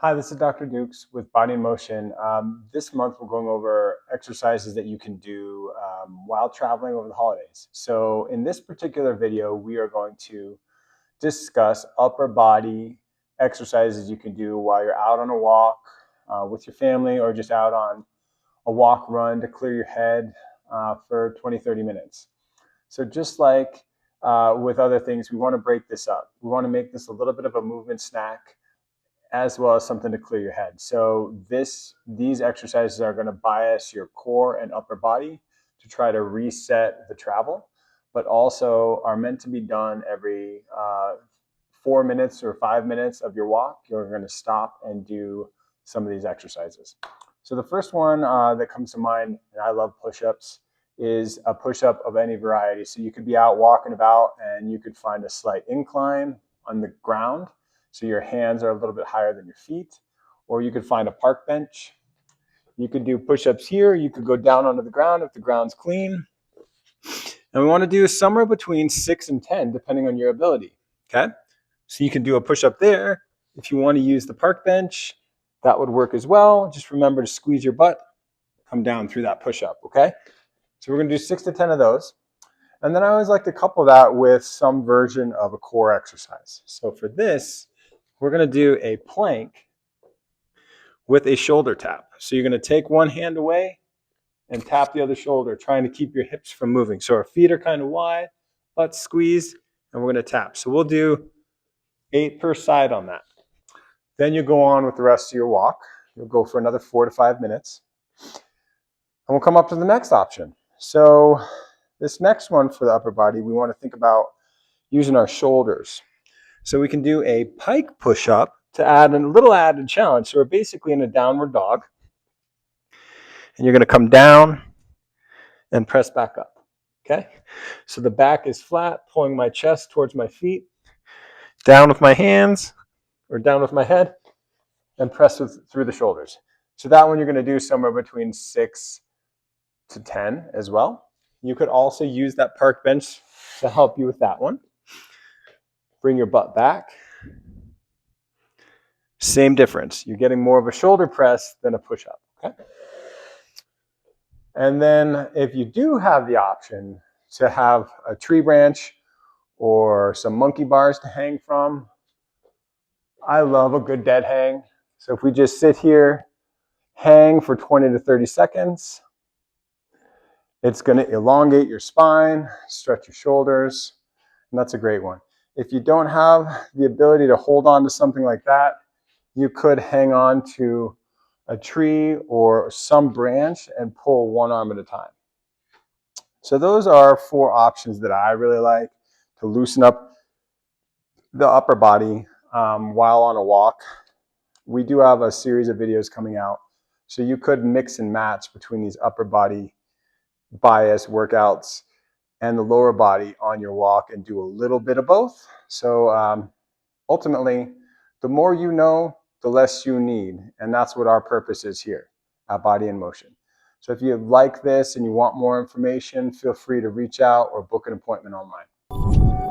Hi, this is Dr. Dukes with Body in Motion. This month we're going over exercises that you can do while traveling over the holidays. So in this particular video, we are going to discuss upper body exercises you can do while you're out on a walk with your family or just out on a walk run to clear your head for 20-30 minutes. So just like with other things, we want to break this up. We want to make this a little bit of a movement snack as well as something to clear your head. So these exercises are going to bias your core and upper body to try to reset the travel, but also are meant to be done every 4 minutes or 5 minutes of your walk. You're going to stop and do some of these exercises. So the first one that comes to mind, and I love push-ups, is a push-up of any variety. So you could be out walking about and you could find a slight incline on the ground, so your hands are a little bit higher than your feet, or you could find a park bench. You could do push-ups here. You could go down onto the ground if the ground's clean. And we want to do somewhere between 6 and 10, depending on your ability, okay? So you can do a push-up there. If you want to use the park bench, that would work as well. Just remember to squeeze your butt, come down through that push-up, okay? So we're going to do 6 to 10 of those. And then I always like to couple that with some version of a core exercise. So for this, we're going to do a plank with a shoulder tap. So you're going to take one hand away and tap the other shoulder, trying to keep your hips from moving. So our feet are kind of wide, butt squeezed, and we're going to tap. So we'll do 8 per side on that. Then you go on with the rest of your walk. You'll go for another 4 to 5 minutes. And we'll come up to the next option. So this next one for the upper body, we want to think about using our shoulders. So we can do a pike push-up to add a little added challenge. So we're basically in a downward dog. And you're going to come down and press back up. Okay? So the back is flat, pulling my chest towards my feet. Down with my hands, or down with my head, and press through the shoulders. So that one you're going to do somewhere between 6 to 10 as well. You could also use that park bench to help you with that one. Bring your butt back. Same difference. You're getting more of a shoulder press than a push-up, okay? And then if you do have the option to have a tree branch or some monkey bars to hang from, I love a good dead hang. So if we just sit here, hang for 20 to 30 seconds, it's going to elongate your spine, stretch your shoulders, and that's a great one. If you don't have the ability to hold on to something like that, you could hang on to a tree or some branch and pull one arm at a time. So those are 4 options that I really like to loosen up the upper body while on a walk. We do have a series of videos coming out, so you could mix and match between these upper body bias workouts and the lower body on your walk and do a little bit of both. So ultimately, the more you know, the less you need. And that's what our purpose is here at Body in Motion. So if you like this and you want more information, feel free to reach out or book an appointment online.